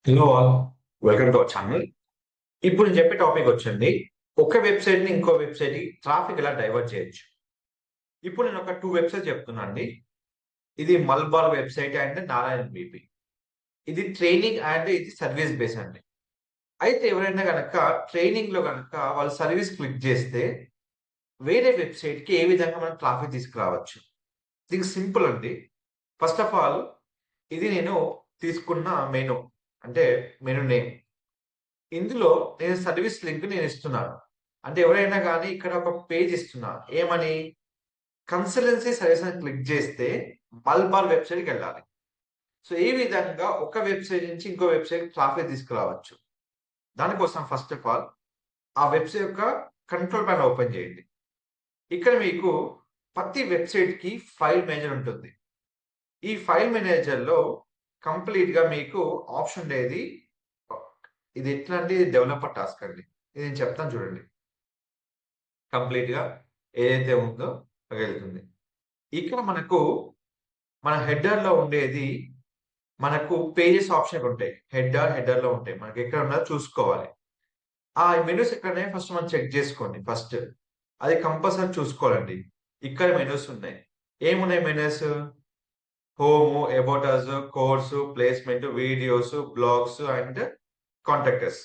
Hello all, welcome to our channel. ఇప్పుడు నేను చెప్పే టాపిక్ వచ్చండి, ఒక వెబ్సైట్ ని ఇంకో వెబ్సైట్ కి ట్రాఫిక్ ఎలా డైవర్ట్ చేయొచ్చు. ఇప్పుడు నేను ఒక 2 వెబ్సైట్ చెప్తున్నా అండి. ఇది Malabar website and Narayana BP. ఇది ట్రైనింగ్ అండ్ ఇది సర్వీస్ బేస్ అండి. అయితే ఎవరైనా గనక ట్రైనింగ్ లో గనక వాళ్ళు సర్వీస్ క్లిక్ చేస్తే వేరే వెబ్సైట్ కి ఏ విధంగా మనం ట్రాఫిక్ తీసుకురావచ్చు. దీనికి సింపుల్ అండి. ఫస్ట్ ఆఫ్ ఆల్ ఇది నేను తీసుకున్న మెనూ, అంటే మెనూ నేమ్. ఇందులో నేను సర్వీస్ లింక్ నేను ఇస్తున్నాను. అంటే ఎవరైనా గాని ఇక్కడ ఒక పేజ్ ఇస్తున్నా. ఏమని? కన్సల్టెన్సీ సర్వీస్ అని క్లిక్ చేస్తే మల్బార్ వెబ్‌సైట్‌కెళ్ళాలి. సో, ఈ విధంగా ఒక వెబ్‌సైట్ నుంచి ఇంకో వెబ్‌సైట్‌కి ట్రాఫిక్ తీసుకురావచ్చు. దానికోసం ఫస్ట్ ఆఫ్ ఆల్ ఆ వెబ్‌సైట్ యొక్క కంట్రోల్ పానెల్ ఓపెన్ చేయండి. ఇక్కడ మీకు ప్రతి వెబ్‌సైట్‌కి ఫైల్ మేనేజర్ ఉంటుంది. ఈ ఫైల్ మేనేజర్‌లో కంప్లీట్‌గా మీకు ఆప్షన్ ఉండేది. ఇది ఎట్లా అంటే ఇది డెవలపర్ టాస్క్ అండి. ఇది నేను చెప్తాను చూడండి. కంప్లీట్‌గా ఏదైతే ఉందో వెళ్తుంది. ఇక్కడ మనకు మన హెడర్‌లో ఉండేది, మనకు పేజెస్ ఆప్షన్ ఉంటాయి. హెడర్‌లో ఉంటాయి. మనకి ఎక్కడ ఉన్నదో చూసుకోవాలి. ఆ మెనూస్ ఎక్కడున్నాయో ఫస్ట్ మనం చెక్ చేసుకోండి ఫస్ట్. అది కంపల్సరీ చూసుకోవాలండి. ఇక్కడ మెనూస్ ఉన్నాయి. ఏమున్నాయి menus? Home, about us, course, placement, videos, blogs and contact us.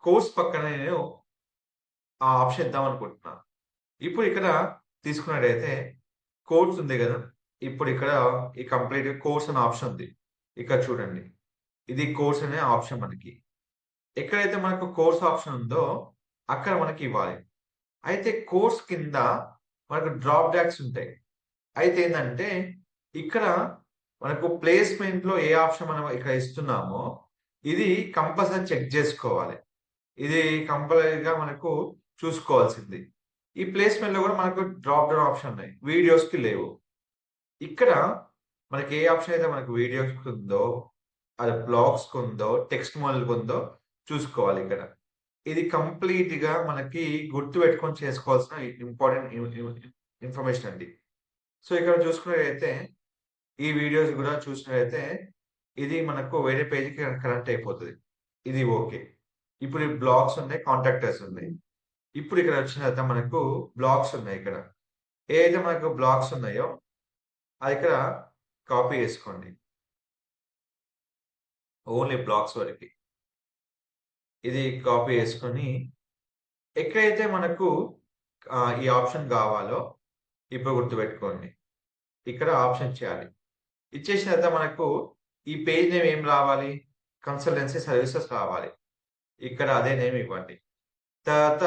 Course పక్కన నేను ఆ ఆప్షన్ ఇద్దామనుకుంటున్నాను. ఇప్పుడు ఇక్కడ తీసుకున్నట్టయితే కోర్స్ ఉంది గదా! ఇప్పుడు ఇక్కడ ఈ కంప్లీట్‌గా కోర్స్ అనే ఆప్షన్ ఉంది. ఇక్కడ చూడండి. ఇది కోర్స్ అనే ఆప్షన్ మనకి. ఎక్కడైతే మనకు కోర్స్ ఆప్షన్ ఉందో అక్కడ మనకి ఇవ్వాలి. అయితే కోర్స్ కింద మనకు డ్రాప్ బ్యాక్స్ ఉంటాయి. అయితే ఏందంటే ఇక్కడ మనకు ప్లేస్‌మెంట్‌లో ఏ ఆప్షన్ మనం ఇక్కడ ఇస్తున్నామో ఇది కంపల్సరీ చెక్ జేసుకోవాలి. ఇది కంపల్సరీగా మనకు చూసుకోవాల్సింది. ఈ ప్లేస్‌మెంట్‌లో గూడా మనకు డ్రాప్ డౌన్ ఆప్షన్ ఉన్నాయి. వీడియోస్‌కి లేవు. ఇక్కడ మనకి ఏ ఆప్షన్ అయితే మనకు వీడియోస్‌కి ఉందో, అది బ్లాగ్స్‌కి ఉందో, టెక్స్ట్ మోడల్‌కి ఉందో చూసుకోవాలి ఇక్కడ. ఇది కంప్లీట్‌గా మనకి గుర్తుపెట్టుకొని చేసుకోవాల్సిన ఇంపార్టెంట్ ఇన్ఫర్మేషన్ అండి. సో, ఇక్కడ చూసుకున్నట్టయితే ఈ వీడియోస్ గూడా చూసినట్టయితే ఇది మనకు వేరే పేజ్‌కి కనెక్ట్ అయిపోతది. ఇది ఓకే. ఇప్పుడు ఈ బ్లాగ్స్ ఉన్నాయి, కాంటాక్టర్స్ ఉన్నాయి. ఇప్పుడు ఇక్కడ వచ్చిన తర్వాత మనకు బ్లాగ్స్ ఉన్నాయి ఇక్కడ. ఏదైతే మనకు బ్లాగ్స్ ఉన్నాయో అది ఇక్కడ కాపీ చేసుకోండి. ఓన్లీ బ్లాగ్స్ వరకి. ఇది కాపీ చేసుకొని ఎక్కడైతే మనకు ఈ ఆప్షన్ కావాలో ఇప్పుడు గుర్తుపెట్టుకోండి. ఇక్కడ ఆప్షన్ ఇచ్చేయాలి. ఇచ్చేసిన తర్వాత మనకు ఈ పేజ్ నేమ్ ఏం రావాలి? కన్సల్టెన్సీ సర్వీసెస్ రావాలి. ఇక్కడ అదే నేమ్ ఇవ్వండి. తర్వాత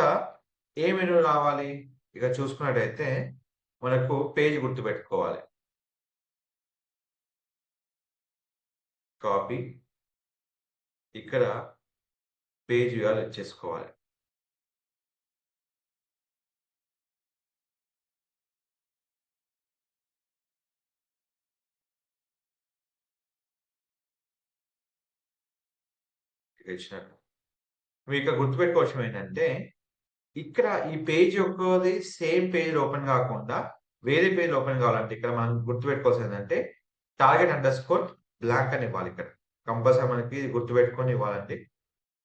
ఏ మెనూ రావాలి? ఇక చూసుకున్నట్టయితే మనకు పేజ్ గుర్తుపెట్టుకోవాలి. కాపీ. ఇక్కడ పేజ్ యూఆర్ఎల్ ఇచ్చేసుకోవాలి. ఇచ్చినట్టు. మీకిక్కడ గుర్తుపెట్టుకోవాల్సింది ఏంటంటే, ఇక్కడ ఈ పేజ్ యొక్కది సేమ్ పేజ్ ఓపెన్ గాకుండా, వేరే పేజ్ ఓపెన్ గావాలంటే ఇక్కడ మనం గుర్తుపెట్టుకోవాల్సిందేంటంటే, టార్గెట్ అండర్‌స్కోర్ బ్లాంక్ అని ఇవ్వాలి ఇక్కడ. కంపల్సరీ మనకి గుర్తుపెట్టుకొని ఇవ్వాలండి.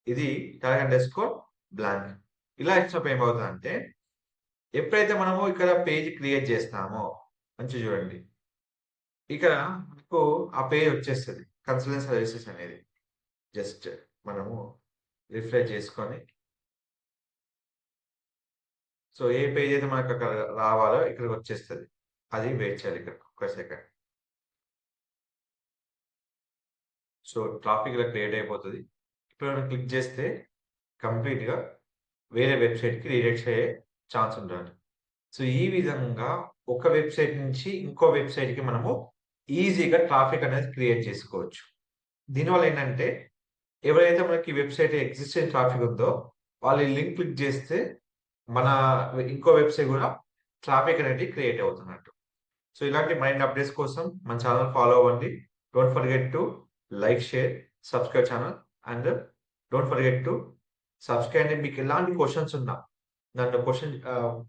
ఇది టార్గెట్ అండర్‌స్కోర్ బ్లాంక్. ఇలా ఇచ్చినప్పుడు ఏమవుతదంటే, ఎప్పుడైతే మనము ఇక్కడ పేజ్ క్రియేట్ చేస్తామో మంచిగా చూడండి. ఇక్కడ మనకు ఆ పేజ్ వచ్చేస్తది. కన్సల్టెన్సీ సర్వీసెస్ అనేది. జస్ట్ మనము రిఫ్రెష్ చేసుకొని, సో, ఏ పేజ్ అయితే మనకక్కడ రావాలో ఇక్కడికొచ్చేస్తది. అది వెయిట్ చేయాలి ఇక్కడ ఒక్క సెకండ్. సో, ట్రాఫిక్ ఇలా క్రియేట్ అయిపోతది. ఇప్పుడు మనం క్లిక్ చేస్తే కంప్లీట్‌గా వేరే వెబ్‌సైట్‌కి రీడైరెక్ట్ అయ్యే ఛాన్స్ ఉంటదండి. సో, ఈ విధంగా ఒక వెబ్‌సైట్ నుంచి ఇంకో వెబ్‌సైట్‌కి మనము ఈజీగా ట్రాఫిక్ అనేది క్రియేట్ చేసుకోవచ్చు. దీనివల్ల ఏంటంటే, ఎవరైతే మనకి వెబ్‌సైట్ ఎగ్జిస్టింగ్ ట్రాఫిక్ ఉందో, వాళ్ళు ఈ లింక్ క్లిక్ చేస్తే మన ఇంకో వెబ్‌సైట్ గూడా ట్రాఫిక్ అనేది క్రియేట్ అవుతున్నట్టు. సో, ఇలాంటి మరిన్ని అప్డేట్స్ కోసం మన ఛానెల్ ఫాలో అవ్వండి. Don't forget to like, share, subscribe channel and don't forget to subscribe అండి. మీకు ఎలాంటి క్వెషన్స్ ఉన్నా నన్ను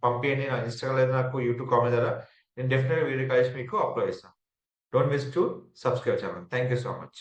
పంపియండి. నా ఇన్‌స్టా‌లో లేదా నాకు యూట్యూబ్ కామెంట్ ద్వారా నేను డెఫినిట్‌గా వీడియో కలిసి మీకు అప్లోడ్ చేస్తాను. Don't miss to subscribe channel. Thank you so much.